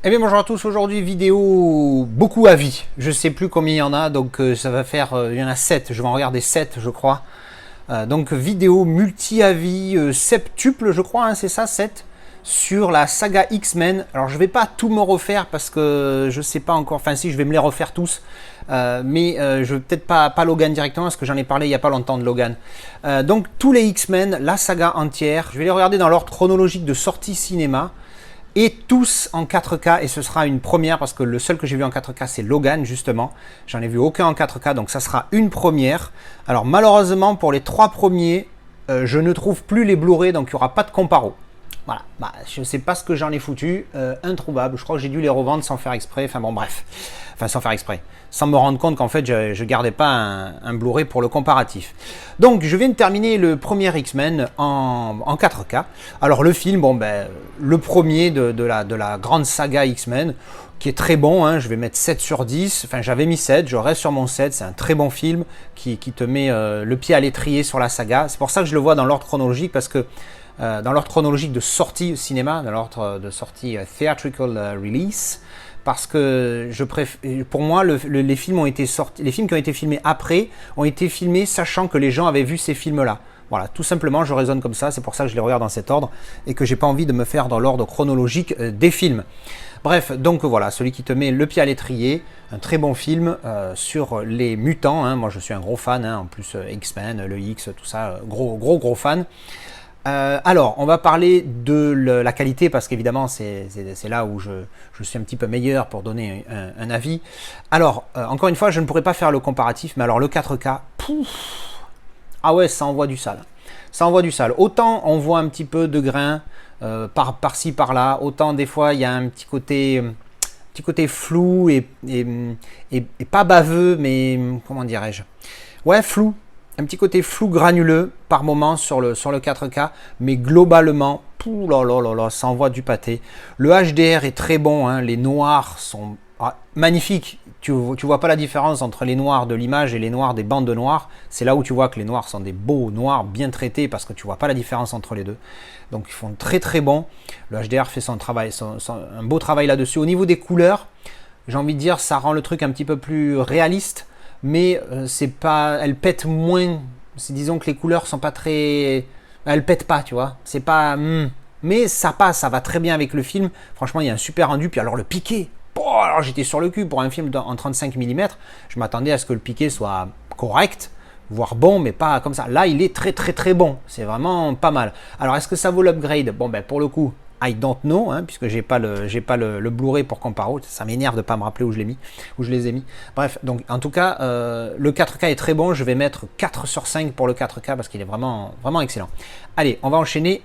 Eh bien bonjour à tous, aujourd'hui vidéo beaucoup à vie, je sais plus combien il y en a, donc ça va faire, il y en a 7, je vais en regarder 7 je crois. Donc vidéo multi-avis, septuple je crois, hein, c'est ça, 7 sur la saga X-Men. Alors je vais pas tout me refaire parce que je sais pas encore, enfin si je vais me les refaire tous, mais je vais peut-être pas Logan directement parce que j'en ai parlé il y a pas longtemps de Logan. Donc tous les X-Men, la saga entière, je vais les regarder dans l'ordre chronologique de sortie cinéma. Et tous en 4K, et ce sera une première parce que le seul que j'ai vu en 4K c'est Logan justement, j'en ai vu aucun en 4K donc ça sera une première. Alors malheureusement pour les 3 premiers, je ne trouve plus les Blu-ray donc il n'y aura pas de comparo. Voilà, je ne sais pas ce que j'en ai foutu, introuvable, je crois que j'ai dû les revendre sans faire exprès, enfin bon bref, enfin sans faire exprès, sans me rendre compte qu'en fait je gardais pas un Blu-ray pour le comparatif. Donc je viens de terminer le premier X-Men en 4K. Alors le film, bon ben, le premier de la grande saga X-Men, qui est très bon, hein, je vais mettre 7 sur 10, enfin j'avais mis 7, je reste sur mon 7, c'est un très bon film qui te met le pied à l'étrier sur la saga, c'est pour ça que je le vois dans l'ordre chronologique, parce que dans l'ordre chronologique de sortie au cinéma, dans l'ordre de sortie theatrical release, parce que pour moi les films ont été sortis, les films qui ont été filmés après ont été filmés sachant que les gens avaient vu ces films-là. Voilà, tout simplement, je raisonne comme ça, c'est pour ça que je les regarde dans cet ordre et que j'ai pas envie de me faire dans l'ordre chronologique des films. Bref, donc voilà, celui qui te met le pied à l'étrier, un très bon film sur les mutants, hein. Moi je suis un gros fan, hein. En plus X-Men, le X, tout ça, gros fan. Alors, on va parler de la qualité parce qu'évidemment c'est là où je suis un petit peu meilleur pour donner un avis. Alors, encore une fois, je ne pourrais pas faire le comparatif, mais alors le 4K, pouf, ah ouais, ça envoie du sale. Ça envoie du sale. Autant on voit un petit peu de grain par-ci, par-là, autant des fois il y a un petit côté flou et pas baveux, mais comment dirais-je? Ouais, flou. Un petit côté flou granuleux par moment sur le 4K, mais globalement, ça envoie du pâté. Le HDR est très bon, hein, les noirs sont magnifiques. Tu vois pas la différence entre les noirs de l'image et les noirs des bandes noires. C'est là où tu vois que les noirs sont des beaux noirs bien traités parce que tu vois pas la différence entre les deux. Donc ils font très bon. Le HDR fait son travail, un beau travail là-dessus. Au niveau des couleurs, j'ai envie de dire, ça rend le truc un petit peu plus réaliste. Mais c'est pas, elle pète moins. Disons que les couleurs sont pas très, elles pètent pas, tu vois. C'est pas, mais ça passe, ça va très bien avec le film. Franchement, il y a un super rendu. Puis alors le piqué, alors j'étais sur le cul pour un film en 35 mm. Je m'attendais à ce que le piqué soit correct, voire bon, mais pas comme ça. Là, il est très bon. C'est vraiment pas mal. Alors, est-ce que ça vaut l'upgrade? Bon, ben pour le coup, I don't know, hein, puisque j'ai pas le Blu-ray pour comparo. Ça m'énerve de pas me rappeler où je l'ai mis, où je les ai mis. Bref, donc en tout cas, le 4K est très bon. Je vais mettre 4 sur 5 pour le 4K parce qu'il est vraiment excellent. Allez, on va enchaîner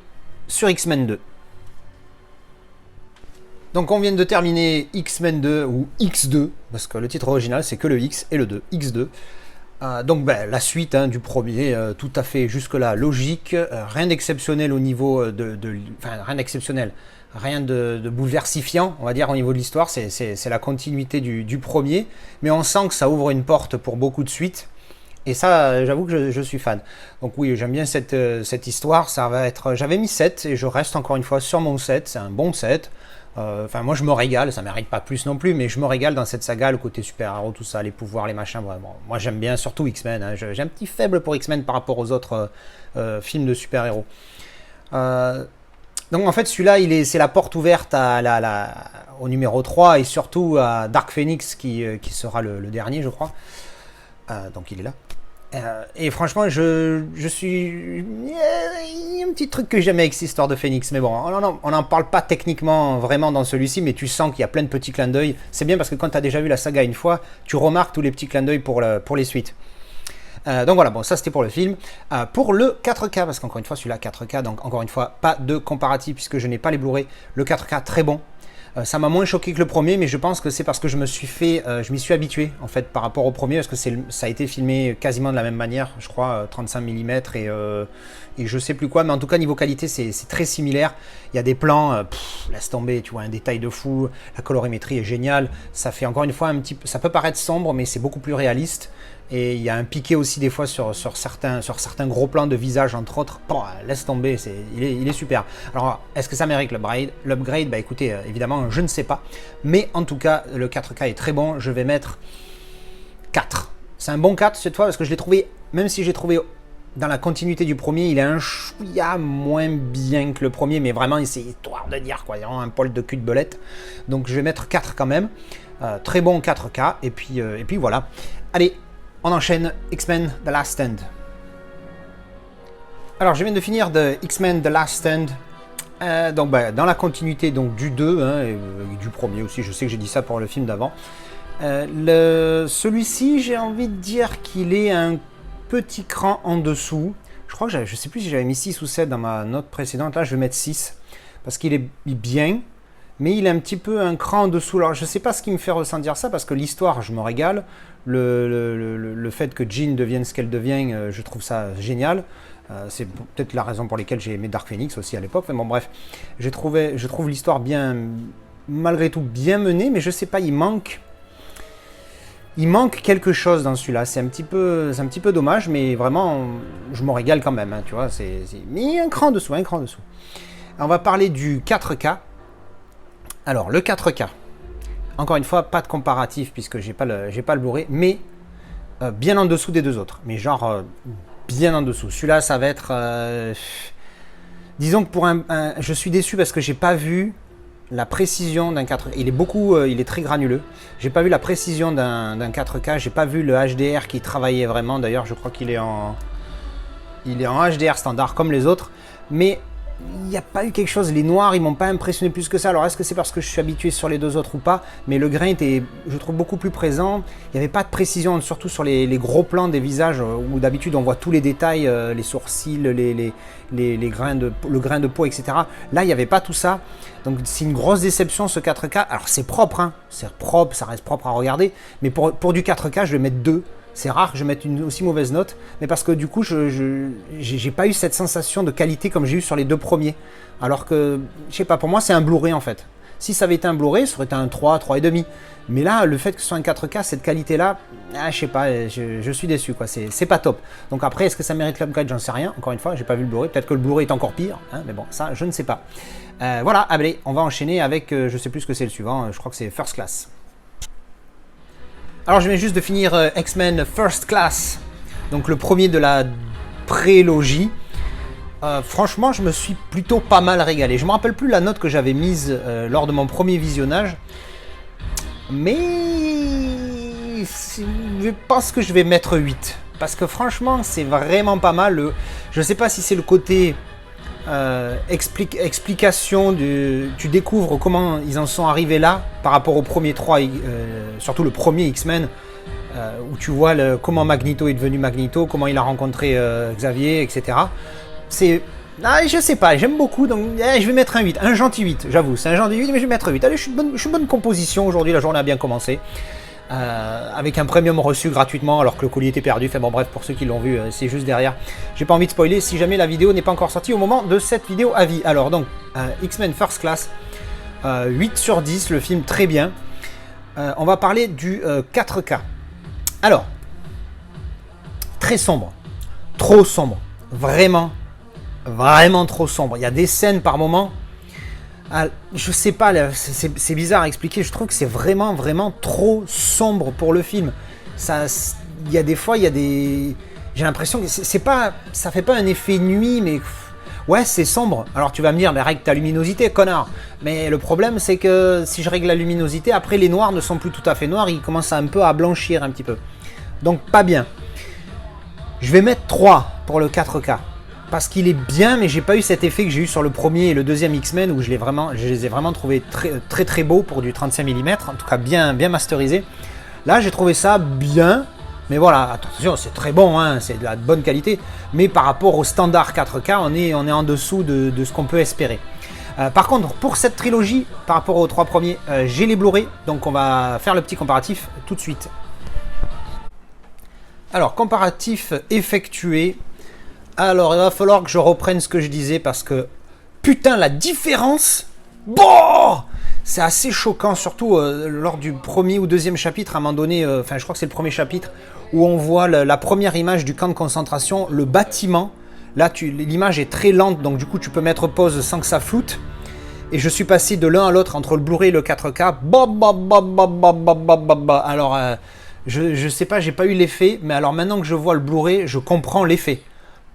sur X-Men 2. Donc on vient de terminer X-Men 2 ou X2, parce que le titre original c'est que le X et le 2, X2. Donc la suite, hein, du premier, tout à fait jusque-là logique, rien d'exceptionnel au niveau enfin rien d'exceptionnel, rien de bouleversifiant, on va dire, au niveau de l'histoire, c'est la continuité du premier, mais on sent que ça ouvre une porte pour beaucoup de suites, et ça, j'avoue que je suis fan. Donc oui, j'aime bien cette histoire, ça va être, j'avais mis 7, et je reste encore une fois sur mon 7, c'est un bon 7. Enfin, moi je me régale, ça mérite pas plus non plus, mais je me régale dans cette saga, le côté super-héros, tout ça, les pouvoirs, les machins. Vraiment. Moi j'aime bien, surtout X-Men. Hein. J'ai un petit faible pour X-Men par rapport aux autres films de super-héros. Donc en fait, celui-là, c'est la porte ouverte au numéro 3 et surtout à Dark Phoenix qui sera le dernier, je crois. Donc il est là. Et franchement, je suis... Il y a un petit truc que j'aime avec cette histoire de Phoenix, mais bon, on n'en parle pas techniquement vraiment dans celui-ci, mais tu sens qu'il y a plein de petits clins d'œil. C'est bien parce que quand tu as déjà vu la saga une fois, tu remarques tous les petits clins d'œil pour les suites. Donc voilà, bon, ça c'était pour le film. Pour le 4K, parce qu'encore une fois, celui-là 4K, donc encore une fois, pas de comparatif puisque je n'ai pas les Blu-ray. Le 4K, très bon. Ça m'a moins choqué que le premier, mais je pense que c'est parce que je m'y suis habitué en fait par rapport au premier, parce que ça a été filmé quasiment de la même manière, je crois, 35 mm et je sais plus quoi, mais en tout cas niveau qualité c'est très similaire. Il y a des plans, laisse tomber, tu vois, un détail de fou, la colorimétrie est géniale, ça fait encore une fois ça peut paraître sombre, mais c'est beaucoup plus réaliste. Et il y a un piqué aussi des fois sur certains gros plans de visage, entre autres. Bon, laisse tomber, il est super. Alors, est-ce que ça mérite l'upgrade? Bah écoutez, évidemment, je ne sais pas. Mais en tout cas, le 4K est très bon. Je vais mettre 4. C'est un bon 4 cette fois parce que je l'ai trouvé, même si j'ai trouvé dans la continuité du premier, il est un chouïa moins bien que le premier. Mais vraiment, c'est histoire de dire quoi. Il y a un poil de cul de belette. Donc, je vais mettre 4 quand même. Très bon 4K. Et puis voilà. Allez. On enchaîne X-Men The Last Stand. Alors, je viens de finir de X-Men The Last Stand. Donc, dans la continuité donc, du 2, hein, et du premier aussi, je sais que j'ai dit ça pour le film d'avant. Celui-ci, j'ai envie de dire qu'il est un petit cran en dessous. Je crois que je sais plus si j'avais mis 6 ou 7 dans ma note précédente. Là, je vais mettre 6. Parce qu'il est bien. Mais il est un petit peu un cran en dessous. Alors, je ne sais pas ce qui me fait ressentir ça, parce que l'histoire, je me régale. Le fait que Jean devienne ce qu'elle devient, je trouve ça génial. C'est peut-être la raison pour laquelle j'ai aimé Dark Phoenix aussi à l'époque. Mais bon, bref, je trouve l'histoire bien, malgré tout, bien menée. Mais je ne sais pas, il manque quelque chose dans celui-là. C'est un petit peu dommage, mais vraiment, je me régale quand même. Hein, tu vois, mais un cran en dessous, Alors, on va parler du 4K. Alors, le 4K, encore une fois, pas de comparatif puisque j'ai pas le Blu-ray, mais bien en dessous des deux autres. Mais genre, bien en dessous. Celui-là, ça va être... disons que pour je suis déçu parce que j'ai pas vu la précision d'un 4K. Il est très granuleux. J'ai pas vu la précision d'un 4K. J'ai pas vu le HDR qui travaillait vraiment. D'ailleurs, je crois qu'il est en HDR standard comme les autres. Mais... il n'y a pas eu quelque chose, les noirs ils m'ont pas impressionné plus que ça. Alors est-ce que c'est parce que je suis habitué sur les deux autres ou pas, mais le grain était, je trouve, beaucoup plus présent. Il n'y avait pas de précision, surtout sur les gros plans des visages où d'habitude on voit tous les détails, les sourcils, le grain de peau, etc. Là il n'y avait pas tout ça, donc c'est une grosse déception ce 4K. Alors c'est propre, hein. C'est propre, ça reste propre à regarder, mais pour du 4K je vais mettre 2. C'est rare que je mette une aussi mauvaise note, mais parce que du coup, j'ai pas eu cette sensation de qualité comme j'ai eu sur les deux premiers. Alors que, je sais pas, pour moi, c'est un Blu-ray en fait. Si ça avait été un Blu-ray, ça aurait été un 3, 3,5. Mais là, le fait que ce soit un 4K, cette qualité-là, je sais pas, je suis déçu, quoi. C'est pas top. Donc après, est-ce que ça mérite l'upgrade? J'en sais rien. Encore une fois, j'ai pas vu le Blu-ray. Peut-être que le Blu-ray est encore pire, hein, mais bon, ça, je ne sais pas. Voilà, allez, on va enchaîner avec, je sais plus ce que c'est le suivant. Je crois que c'est First Class. Alors je viens juste de finir X-Men First Class, donc le premier de la prélogie. Franchement, je me suis plutôt pas mal régalé. Je me rappelle plus la note que j'avais mise lors de mon premier visionnage, mais je pense que je vais mettre 8. Parce que franchement, c'est vraiment pas mal. Je sais pas si c'est le côté explication, tu découvres comment ils en sont arrivés là par rapport au premier 3, surtout le premier X-Men, où tu vois comment Magneto est devenu Magneto, comment il a rencontré Xavier, etc. Je sais pas, j'aime beaucoup, donc je vais mettre un 8, un gentil 8, j'avoue, c'est un gentil 8, mais je vais mettre 8. Allez, je suis bonne composition aujourd'hui, la journée a bien commencé. Avec un premium reçu gratuitement alors que le colis était perdu. Enfin bon, bref, pour ceux qui l'ont vu, c'est juste derrière. J'ai pas envie de spoiler si jamais la vidéo n'est pas encore sortie au moment de cette vidéo avis. Alors donc, X-Men First Class, 8 sur 10, le film très bien. On va parler du 4K. Alors, très sombre, trop sombre, vraiment trop sombre. Il y a des scènes par moment. Je sais pas, c'est bizarre à expliquer. Je trouve que c'est vraiment trop sombre pour le film. Il y a des fois, j'ai l'impression que ça fait pas un effet nuit, mais ouais, c'est sombre. Alors tu vas me dire, mais règle ta luminosité, connard. Mais le problème, c'est que si je règle la luminosité, après les noirs ne sont plus tout à fait noirs, ils commencent un peu à blanchir un petit peu. Donc pas bien. Je vais mettre 3 pour le 4K. Parce qu'il est bien, mais j'ai pas eu cet effet que j'ai eu sur le premier et le deuxième X-Men où je les ai vraiment trouvés très beaux pour du 35 mm, en tout cas bien masterisé. Là, j'ai trouvé ça bien, mais voilà, attention, c'est très bon, hein, c'est de la bonne qualité, mais par rapport au standard 4K, on est en dessous de ce qu'on peut espérer. Par contre, pour cette trilogie, par rapport aux 3 premiers, j'ai les Blu-ray, donc on va faire le petit comparatif tout de suite. Alors, comparatif effectué. Alors, il va falloir que je reprenne ce que je disais parce que, putain, la différence, bon, c'est assez choquant, surtout lors du premier ou deuxième chapitre, à un moment donné, enfin je crois que c'est le premier chapitre, où on voit la première image du camp de concentration, le bâtiment. Là, l'image est très lente, donc du coup, tu peux mettre pause sans que ça floute. Et je suis passé de l'un à l'autre entre le Blu-ray et le 4K. Alors, je sais pas, j'ai pas eu l'effet, mais alors maintenant que je vois le Blu-ray, je comprends l'effet.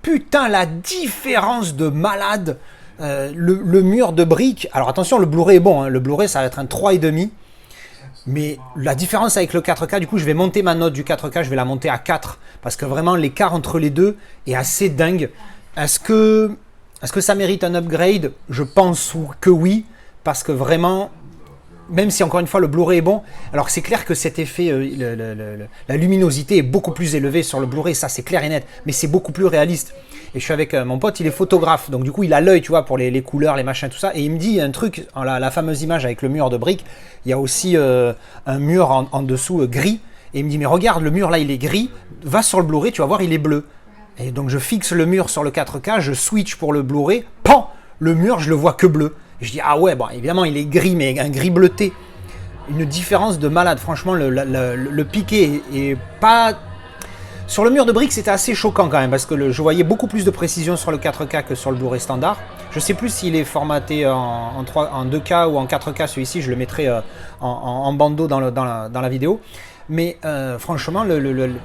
Putain, la différence de malade. Le mur de briques. Alors attention, le Blu-ray est bon, hein. Le Blu-ray, ça va être un 3,5. Mais la différence avec le 4K, du coup, je vais monter ma note du 4K, je vais la monter à 4. Parce que vraiment, l'écart entre les deux est assez dingue. Est-ce que ça mérite un upgrade? Je pense que oui. Parce que vraiment, même si encore une fois le Blu-ray est bon, alors c'est clair que cet effet, la luminosité est beaucoup plus élevée sur le Blu-ray, ça c'est clair et net. Mais c'est beaucoup plus réaliste. Et je suis avec mon pote, il est photographe, donc du coup il a l'œil, tu vois, pour les couleurs, les machins, tout ça. Et il me dit un truc, la fameuse image avec le mur de briques, il y a aussi un mur en dessous gris. Et il me dit, mais regarde, le mur là il est gris, va sur le Blu-ray, tu vas voir, il est bleu. Et donc je fixe le mur sur le 4K, je switch pour le Blu-ray, pan, le mur je le vois que bleu. Et je dis, ah ouais, bon évidemment il est gris, mais un gris bleuté. Une différence de malade, franchement, le piqué est pas... Sur le mur de briques, c'était assez choquant quand même, parce que je voyais beaucoup plus de précision sur le 4K que sur le Blu-ray standard. Je sais plus s'il est formaté en 2K ou en 4K, celui-ci, je le mettrai en bandeau dans la vidéo. Mais franchement,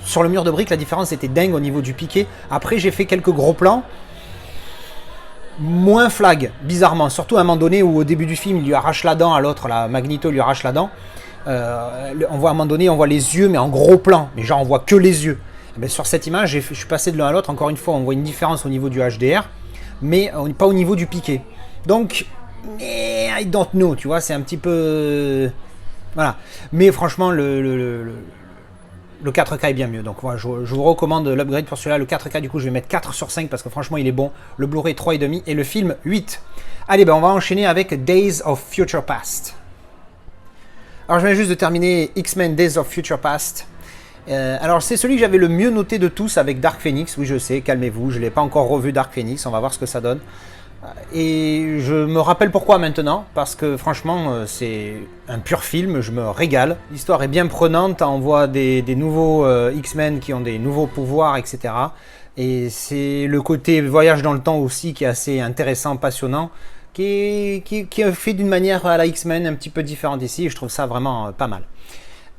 sur le mur de briques, la différence était dingue au niveau du piqué. Après, j'ai fait quelques gros plans. Moins flag, bizarrement. Surtout à un moment donné où au début du film, il lui arrache la dent à l'autre, Magneto lui arrache la dent. On voit à un moment donné, on voit les yeux, mais en gros plan. Mais genre, on voit que les yeux. Et bien, sur cette image, je suis passé de l'un à l'autre. Encore une fois, on voit une différence au niveau du HDR, mais pas au niveau du piqué. Donc, I don't know, tu vois, c'est un petit peu... Voilà. Mais franchement, le 4K est bien mieux. Donc, voilà, je vous recommande l'upgrade pour celui-là. Le 4K, du coup, je vais mettre 4 sur 5 parce que franchement, il est bon. Le Blu-ray 3,5 et le film 8. Allez, ben, on va enchaîner avec Days of Future Past. Alors, je viens juste de terminer X-Men Days of Future Past. Alors c'est celui que j'avais le mieux noté de tous avec Dark Phoenix. Oui, je sais, calmez-vous, je ne l'ai pas encore revu Dark Phoenix, on va voir ce que ça donne. Et je me rappelle pourquoi maintenant, parce que franchement c'est un pur film, je me régale. L'histoire est bien prenante, on voit des nouveaux X-Men qui ont des nouveaux pouvoirs, etc. Et c'est le côté voyage dans le temps aussi qui est assez intéressant, passionnant, qui est fait d'une manière à la X-Men un petit peu différente ici, et je trouve ça vraiment pas mal.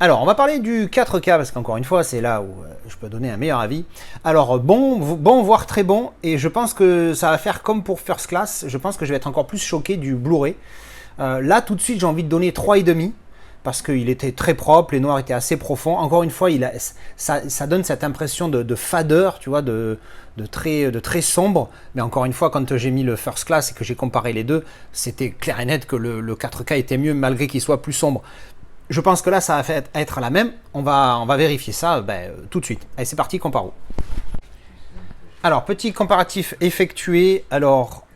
Alors, on va parler du 4K, parce qu'encore une fois, c'est là où je peux donner un meilleur avis. Alors, bon, voire très bon, et je pense que ça va faire comme pour First Class, je pense que je vais être encore plus choqué du Blu-ray. Là, tout de suite, j'ai envie de donner 3,5, parce qu'il était très propre, les noirs étaient assez profonds. Encore une fois, ça donne cette impression de fadeur, tu vois, de très sombre. Mais encore une fois, quand j'ai mis le First Class et que j'ai comparé les deux, c'était clair et net que le 4K était mieux, malgré qu'il soit plus sombre. Je pense que là, ça va être la même. On va vérifier ça tout de suite. Allez, c'est parti, comparo. Alors, petit comparatif effectué. Alors,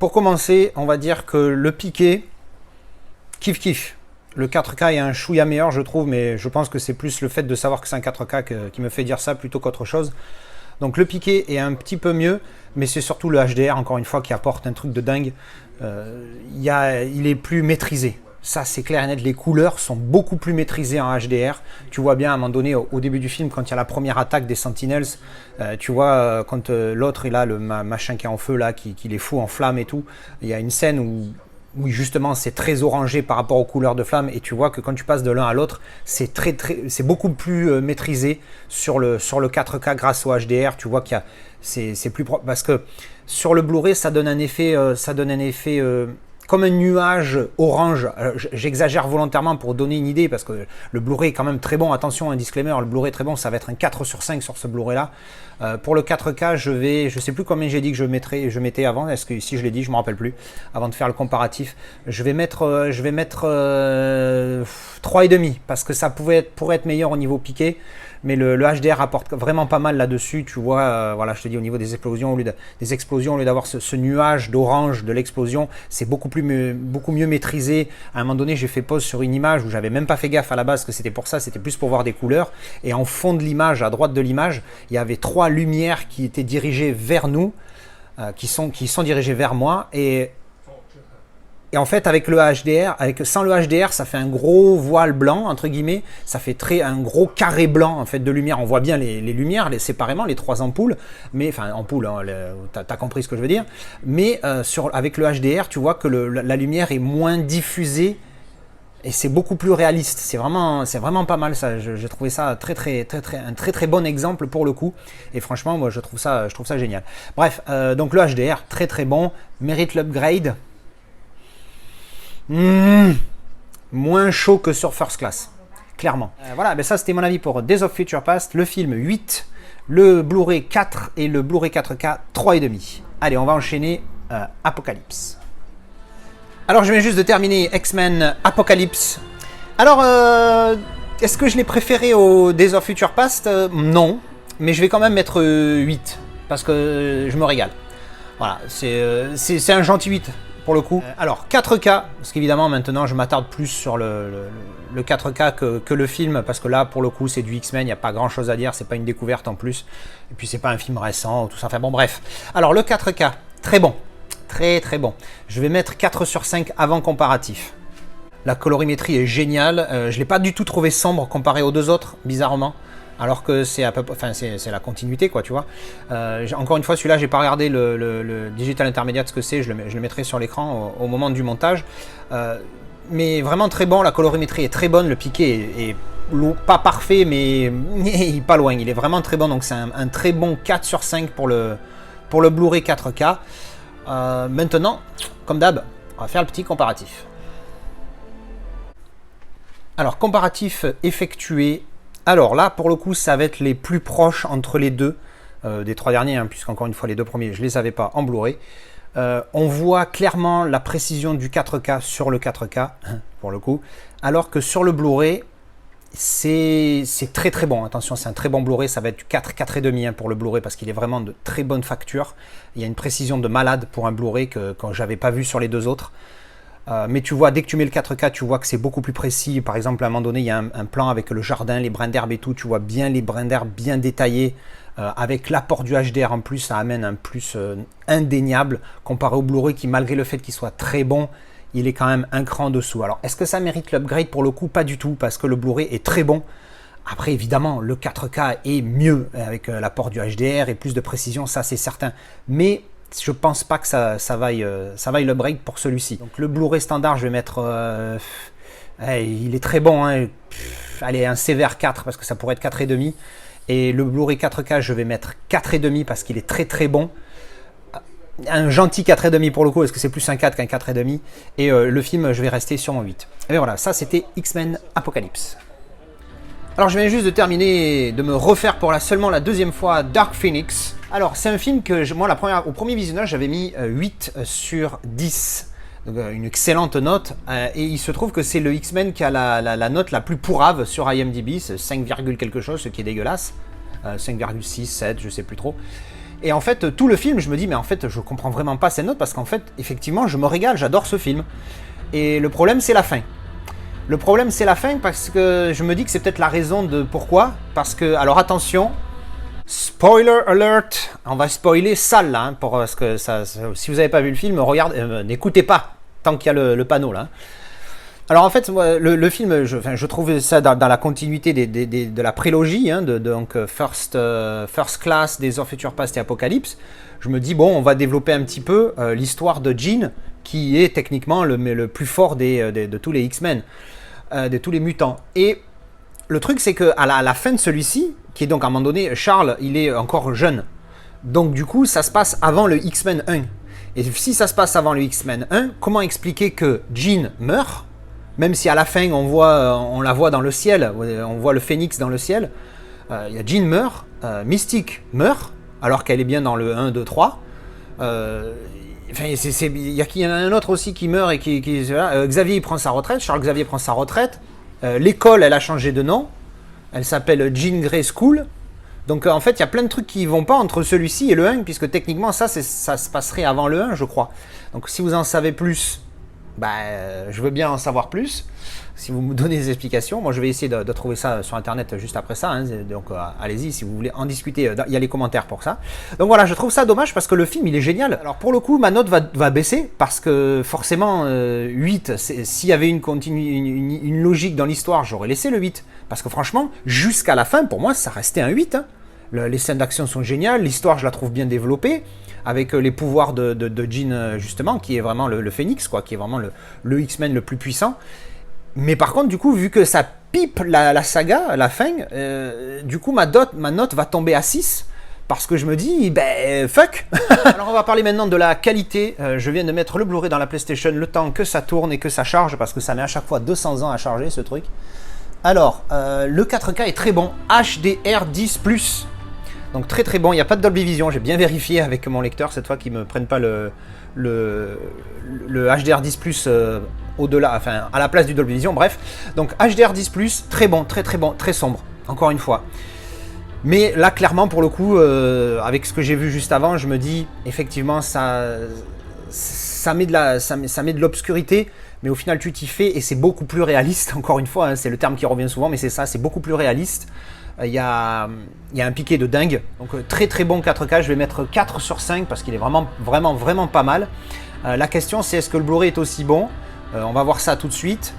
pour commencer, on va dire que le piqué, kiff. Le 4K est un chouïa meilleur, je trouve, mais je pense que c'est plus le fait de savoir que c'est un 4K qui me fait dire ça plutôt qu'autre chose. Donc, le piqué est un petit peu mieux, mais c'est surtout le HDR, encore une fois, qui apporte un truc de dingue. Il est plus maîtrisé. Ça, c'est clair et net, les couleurs sont beaucoup plus maîtrisées en HDR. Tu vois bien à un moment donné, au début du film, quand il y a la première attaque des Sentinels, tu vois, quand l'autre, il a le machin qui est en feu, là, qui les fout en flammes et tout, il y a une scène où justement, c'est très orangé par rapport aux couleurs de flammes, et tu vois que quand tu passes de l'un à l'autre, c'est beaucoup plus maîtrisé sur le 4K grâce au HDR. Tu vois qu'il y a, c'est plus propre, parce que sur le Blu-ray, ça donne un effet comme un nuage orange. J'exagère volontairement pour donner une idée, parce que le Blu-ray est quand même très bon. Attention, un disclaimer, le Blu-ray est très bon, ça va être un 4 sur 5 sur ce Blu-ray là. Pour le 4K, je sais plus combien j'ai dit que je mettais avant. Est-ce que si je l'ai dit, je me rappelle plus, avant de faire le comparatif. Je vais mettre 3,5, parce que ça pourrait être meilleur au niveau piqué. Mais le HDR apporte vraiment pas mal là-dessus, tu vois, voilà, je te dis, au niveau des explosions, au lieu d'avoir ce nuage d'orange de l'explosion, c'est beaucoup mieux maîtrisé. À un moment donné, j'ai fait pause sur une image où j'avais même pas fait gaffe à la base que c'était pour ça, c'était plus pour voir des couleurs. Et en fond de l'image, à droite de l'image, il y avait 3 lumières qui étaient dirigées vers nous, qui sont dirigées vers moi. Et Et en fait, avec le HDR, sans le HDR, ça fait un gros voile blanc, entre guillemets. Ça fait un gros carré blanc en fait, de lumière. On voit bien les lumières séparément, les 3 ampoules. Mais, enfin, ampoules, hein, t'as compris ce que je veux dire. Mais avec le HDR, tu vois que la lumière est moins diffusée. Et c'est beaucoup plus réaliste. C'est vraiment pas mal ça. J'ai trouvé ça un très bon exemple pour le coup. Et franchement, moi, je trouve ça génial. Bref, donc le HDR, très bon. Mérite l'upgrade. Moins chaud que sur First Class, clairement. Voilà, ben ça c'était mon avis pour Days of Future Past, le film 8, le Blu-ray 4 et le Blu-ray 4K 3,5. Allez, on va enchaîner Apocalypse. Alors je viens juste de terminer X-Men Apocalypse. Alors, est-ce que je l'ai préféré au Days of Future Past? Non, mais je vais quand même mettre 8, parce que je me régale. Voilà, c'est un gentil 8. Pour le coup. Alors 4K, parce qu'évidemment maintenant je m'attarde plus sur le 4K que le film, parce que là pour le coup c'est du X-Men, il n'y a pas grand chose à dire, c'est pas une découverte en plus, et puis c'est pas un film récent, tout ça, enfin bon bref. Alors le 4K, très bon, très bon. Je vais mettre 4 sur 5 avant comparatif. La colorimétrie est géniale, je ne l'ai pas du tout trouvé sombre comparé aux deux autres, bizarrement. Alors que c'est c'est la continuité, quoi, tu vois. Encore une fois, celui-là, j'ai pas regardé le digital intermédiaire, ce que c'est, je le mettrai sur l'écran au moment du montage. Mais vraiment très bon, la colorimétrie est très bonne, le piqué est pas parfait, mais pas loin, il est vraiment très bon, donc c'est un très bon 4 sur 5 pour le Blu-ray 4K. Maintenant, comme d'hab, on va faire le petit comparatif. Alors, comparatif effectué. Alors là, pour le coup, ça va être les plus proches entre les deux, des 3 derniers, hein, puisqu'encore une fois, les 2 premiers, je ne les avais pas en Blu-ray. On voit clairement la précision du 4K sur le 4K, pour le coup, alors que sur le Blu-ray, c'est très bon. Attention, c'est un très bon Blu-ray, ça va être du 4, 4,5 hein, pour le Blu-ray, parce qu'il est vraiment de très bonne facture. Il y a une précision de malade pour un Blu-ray que je n'avais pas vu sur les 2 autres. Mais tu vois, dès que tu mets le 4K, tu vois que c'est beaucoup plus précis. Par exemple, à un moment donné, il y a un plan avec le jardin, les brins d'herbe et tout. Tu vois bien les brins d'herbe bien détaillés. Avec l'apport du HDR en plus, ça amène un plus indéniable comparé au Blu-ray qui, malgré le fait qu'il soit très bon, il est quand même un cran dessous. Alors, est-ce que ça mérite l'upgrade? Pour le coup, pas du tout, parce que le Blu-ray est très bon. Après, évidemment, le 4K est mieux avec l'apport du HDR et plus de précision, ça c'est certain. Mais je pense pas que ça vaille l'upgrade pour celui-ci. Donc le Blu-ray standard, je vais mettre... il est très bon, hein. Allez, un sévère 4 parce que ça pourrait être 4,5. Et le Blu-ray 4K, je vais mettre 4,5 parce qu'il est très bon. Un gentil 4,5 pour le coup, parce que c'est plus un 4 qu'un 4,5. Et le film, je vais rester sur mon 8. Et voilà, ça c'était X-Men Apocalypse. Alors je viens juste de terminer, de me refaire pour seulement la 2e fois Dark Phoenix. Alors c'est un film que moi au premier visionnage j'avais mis 8 sur 10. Donc, une excellente note. Et il se trouve que c'est le X-Men qui a la note la plus pourrave sur IMDb. C'est 5, quelque chose, ce qui est dégueulasse. 5,6, 7, je sais plus trop. Et en fait tout le film je me dis mais en fait je comprends vraiment pas cette note parce qu'en fait effectivement je me régale, j'adore ce film. Et le problème c'est la fin. Le problème, c'est la fin parce que je me dis que c'est peut-être la raison de pourquoi. Parce que, alors attention, spoiler alert, on va spoiler sale là, hein, parce que si vous n'avez pas vu le film, n'écoutez pas tant qu'il y a le panneau là. Alors en fait, le film, je trouvais ça dans la continuité de la prélogie, hein, donc First Class, Days of Future Past et Apocalypse. Je me dis, bon, on va développer un petit peu l'histoire de Jean, qui est techniquement le plus fort de tous les X-Men. De tous les mutants. Et le truc, c'est qu'à la fin de celui-ci, qui est donc à un moment donné, Charles, il est encore jeune. Donc du coup, ça se passe avant le X-Men 1. Et si ça se passe avant le X-Men 1, comment expliquer que Jean meurt, même si à la fin, on la voit dans le ciel, on voit le phénix dans le ciel, Jean meurt, Mystique meurt, alors qu'elle est bien dans le 1, 2, 3. Enfin, il y en a un autre aussi qui meurt et Xavier il prend sa retraite, Charles Xavier prend sa retraite. L'école elle a changé de nom, elle s'appelle Jean Grey School. Donc en fait il y a plein de trucs qui ne vont pas entre celui-ci et le 1, puisque techniquement ça se passerait avant le 1 je crois. Donc si vous en savez plus, je veux bien en savoir plus. Si vous me donnez des explications, moi je vais essayer de trouver ça sur internet juste après ça, hein. Donc allez-y si vous voulez en discuter, il y a les commentaires pour ça. Donc voilà, je trouve ça dommage parce que le film il est génial. Alors pour le coup ma note va baisser parce que forcément 8, s'il y avait une logique dans l'histoire, j'aurais laissé le 8. Parce que franchement, jusqu'à la fin, pour moi ça restait un 8, hein. Les scènes d'action sont géniales, l'histoire je la trouve bien développée, avec les pouvoirs de Jean justement, qui est vraiment le Phénix, quoi, qui est vraiment le X-Men le plus puissant. Mais par contre, du coup, vu que ça pipe la saga, la fin, du coup, ma note va tomber à 6. Parce que je me dis, fuck. Alors on va parler maintenant de la qualité. Je viens de mettre le Blu-ray dans la PlayStation le temps que ça tourne et que ça charge, parce que ça met à chaque fois 200 ans à charger ce truc. Alors, le 4K est très bon. HDR10+. Donc très très bon, il n'y a pas de Dolby Vision, j'ai bien vérifié avec mon lecteur cette fois qu'ils ne me prennent pas le HDR10+, au-delà, enfin à la place du Dolby Vision, bref. Donc HDR10+, très bon, très très bon, très sombre, encore une fois. Mais là clairement pour le coup, avec ce que j'ai vu juste avant, je me dis effectivement ça met de l'obscurité, mais au final tu t'y fais et c'est beaucoup plus réaliste, encore une fois, hein, c'est le terme qui revient souvent, mais c'est ça, c'est beaucoup plus réaliste. Il y a un piqué de dingue, donc très très bon 4K, je vais mettre 4 sur 5 parce qu'il est vraiment pas mal. La question c'est est-ce que le Blu-ray est aussi bon? On va voir ça tout de suite.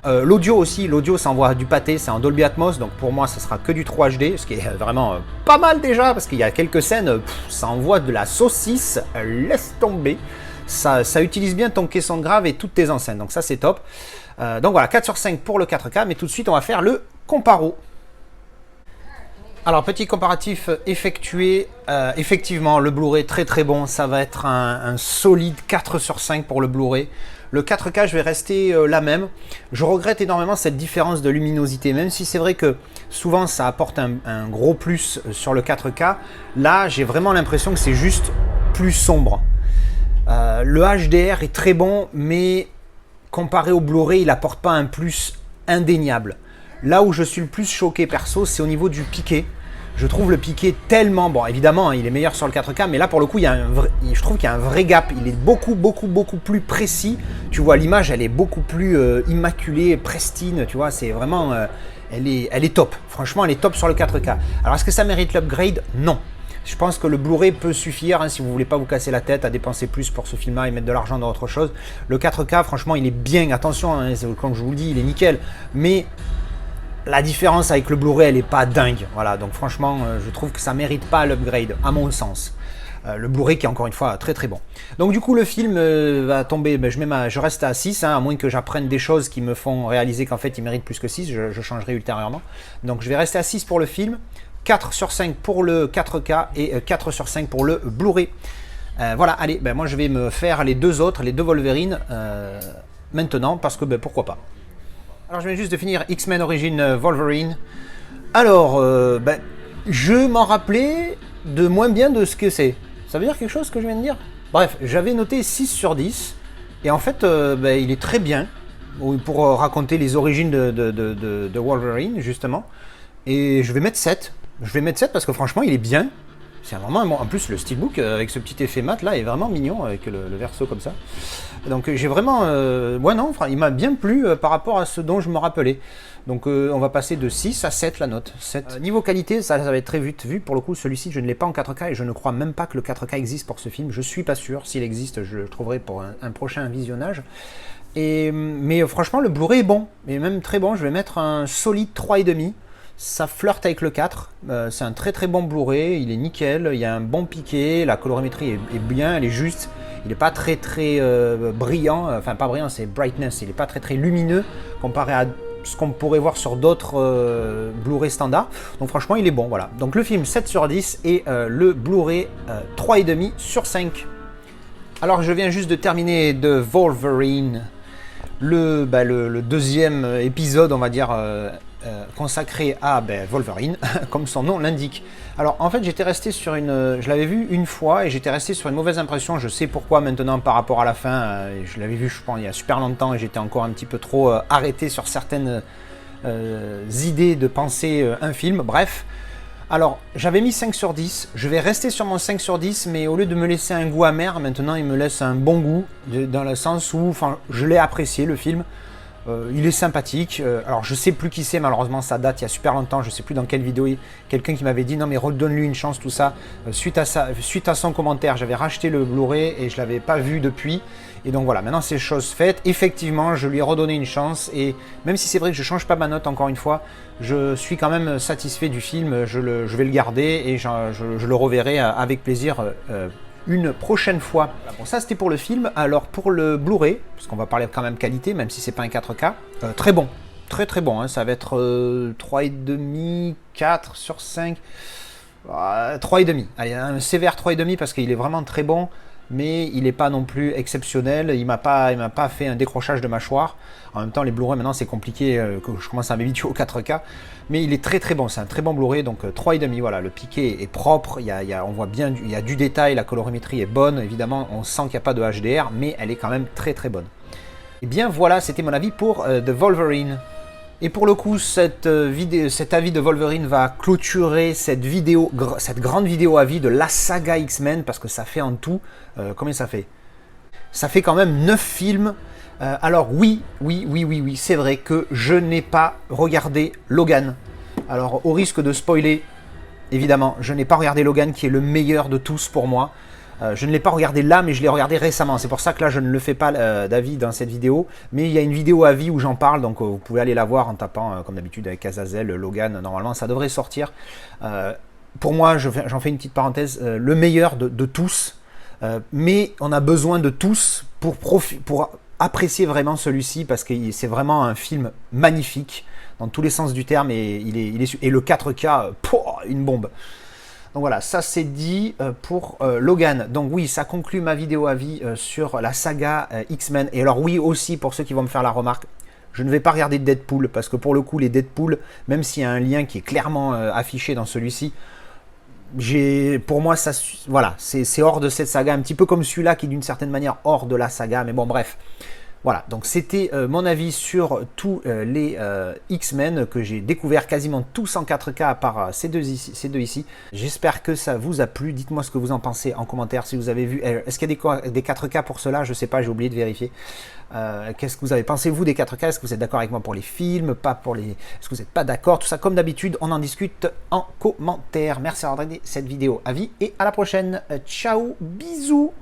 L'audio aussi, l'audio ça envoie du pâté, c'est en Dolby Atmos, donc pour moi ça sera que du 3 HD, ce qui est vraiment pas mal déjà, parce qu'il y a quelques scènes, ça envoie de la saucisse, laisse tomber. Ça utilise bien ton caisson de grave et toutes tes enceintes, donc ça c'est top. Donc voilà, 4 sur 5 pour le 4K, mais tout de suite on va faire le comparo. Alors petit comparatif effectué, effectivement le Blu-ray très très bon, ça va être un solide 4 sur 5 pour le Blu-ray. Le 4K je vais rester la même, je regrette énormément cette différence de luminosité, même si c'est vrai que souvent ça apporte un gros plus sur le 4K, là j'ai vraiment l'impression que c'est juste plus sombre. Le HDR est très bon, mais comparé au Blu-ray il apporte pas un plus indéniable. Là où je suis le plus choqué perso, c'est au niveau du piqué. Je trouve le piqué tellement... Bon, évidemment, hein, il est meilleur sur le 4K, mais là, pour le coup, je trouve qu'il y a un vrai gap. Il est beaucoup plus précis. Tu vois, l'image, elle est beaucoup plus immaculée, pristine. Tu vois, c'est vraiment... elle est top. Franchement, elle est top sur le 4K. Alors, est-ce que ça mérite l'upgrade? Non. Je pense que le Blu-ray peut suffire, hein, si vous ne voulez pas vous casser la tête à dépenser plus pour ce film-là et mettre de l'argent dans autre chose. Le 4K, franchement, il est bien. Attention, hein, comme je vous le dis, il est nickel. Mais... la différence avec le Blu-ray, elle n'est pas dingue. Voilà, donc franchement, je trouve que ça ne mérite pas l'upgrade, à mon sens. Le Blu-ray qui est encore une fois très très bon. Donc du coup, le film va tomber, je reste à 6, hein, à moins que j'apprenne des choses qui me font réaliser qu'en fait, il mérite plus que 6, je changerai ultérieurement. Donc je vais rester à 6 pour le film, 4 sur 5 pour le 4K et 4 sur 5 pour le Blu-ray. Voilà, allez, moi je vais me faire les deux autres, les deux Wolverine, maintenant, parce que pourquoi pas. Alors je viens juste de finir X-Men Origins Wolverine. Alors, je m'en rappelais de moins bien de ce que c'est. Ça veut dire quelque chose ce que je viens de dire? Bref, j'avais noté 6 sur 10. Et en fait, il est très bien pour raconter les origines de Wolverine, justement. Et je vais mettre 7. Je vais mettre 7 parce que franchement, il est bien. C'est vraiment en plus le steelbook avec ce petit effet mat là est vraiment mignon avec le verso comme ça. Donc j'ai vraiment non, il m'a bien plu par rapport à ce dont je me rappelais. Donc on va passer de 6 à 7 la note. 7. Niveau qualité, ça va être très vite vu. Pour le coup, celui-ci, je ne l'ai pas en 4K et je ne crois même pas que le 4K existe pour ce film. Je suis pas sûr. S'il existe, je le trouverai pour un prochain visionnage. Mais franchement, le Blu-ray est bon, et même très bon. Je vais mettre un solide 3,5. Ça flirte avec le 4, c'est un très très bon Blu-ray, il est nickel, il y a un bon piqué, la colorimétrie est bien, elle est juste, il n'est pas très très brillant, enfin pas brillant, c'est brightness, il n'est pas très très lumineux comparé à ce qu'on pourrait voir sur d'autres Blu-ray standards, donc franchement il est bon, voilà. Donc le film 7 sur 10 et le Blu-ray 3,5 sur 5. Alors je viens juste de terminer de Wolverine, le deuxième épisode on va dire consacré à Wolverine, comme son nom l'indique. Alors en fait j'étais resté sur je l'avais vu une fois et j'étais resté sur une mauvaise impression, je sais pourquoi maintenant par rapport à la fin, je l'avais vu je pense il y a super longtemps et j'étais encore un petit peu trop arrêté sur certaines idées de penser un film, bref. Alors, j'avais mis 5 sur 10, je vais rester sur mon 5 sur 10, mais au lieu de me laisser un goût amer, maintenant il me laisse un bon goût, dans le sens où je l'ai apprécié le film. Il est sympathique. Alors je sais plus qui c'est, malheureusement ça date il y a super longtemps, je sais plus dans quelle vidéo, quelqu'un qui m'avait dit non mais redonne-lui une chance, tout ça. Suite à son commentaire, j'avais racheté le Blu-ray et je l'avais pas vu depuis. Et donc voilà, maintenant c'est chose faite. Effectivement, je lui ai redonné une chance et même si c'est vrai que je change pas ma note encore une fois, je suis quand même satisfait du film. Je vais le garder et je le reverrai avec plaisir une prochaine fois. Bon, ça c'était pour le film. Alors pour le Blu-ray, parce qu'on va parler quand même qualité, même si c'est pas un 4K, très bon, très très bon, hein. Ça va être 3,5, 4 sur 5, 3,5. Allez, un sévère 3,5 parce qu'il est vraiment très bon, mais il n'est pas non plus exceptionnel. Il m'a pas fait un décrochage de mâchoire. En même temps, les Blu-ray maintenant c'est compliqué, que je commence à m'habituer au 4K, mais il est très très bon. C'est un très bon Blu-ray, donc 3,5. Voilà, le piqué est propre. On voit bien, il y a du détail. La colorimétrie est bonne. Évidemment, on sent qu'il n'y a pas de HDR, mais elle est quand même très très bonne. Et bien voilà, c'était mon avis pour The Wolverine. Et pour le coup, cet avis de Wolverine va clôturer cette grande vidéo avis de la saga X-Men, parce que ça fait en tout, combien ça fait? Ça fait quand même 9 films. Alors oui, c'est vrai que je n'ai pas regardé Logan. Alors au risque de spoiler, évidemment, je n'ai pas regardé Logan, qui est le meilleur de tous pour moi. Je ne l'ai pas regardé là, mais je l'ai regardé récemment. C'est pour ça que là, je ne le fais pas d'avis dans cette vidéo. Mais il y a une vidéo avis où j'en parle, donc vous pouvez aller la voir en tapant, comme d'habitude, avec Azazel, Logan. Normalement, ça devrait sortir. Pour moi, j'en fais une petite parenthèse, le meilleur de tous. Mais on a besoin de tous pour apprécier vraiment celui-ci, parce que c'est vraiment un film magnifique, dans tous les sens du terme. Et le 4K, une bombe. Donc voilà, ça c'est dit pour Logan. Donc oui, ça conclut ma vidéo avis sur la saga X-Men. Et alors oui, aussi pour ceux qui vont me faire la remarque, je ne vais pas regarder Deadpool, parce que pour le coup, les Deadpool, même s'il y a un lien qui est clairement affiché dans celui-ci, pour moi, ça, voilà, c'est hors de cette saga, un petit peu comme celui-là qui est d'une certaine manière hors de la saga, mais bon bref. Voilà, donc c'était mon avis sur tous les X-Men que j'ai découvert quasiment tous en 4K à part ces deux ici. J'espère que ça vous a plu. Dites-moi ce que vous en pensez en commentaire si vous avez vu. Est-ce qu'il y a des 4K pour cela? Je ne sais pas, j'ai oublié de vérifier. Qu'est-ce que vous avez pensé vous des 4K? Est-ce que vous êtes d'accord avec moi pour les films? Pas pour les... Est-ce que vous n'êtes pas d'accord? Tout ça comme d'habitude, on en discute en commentaire. Merci d'avoir regardé cette vidéo. Avis et à la prochaine. Ciao, bisous.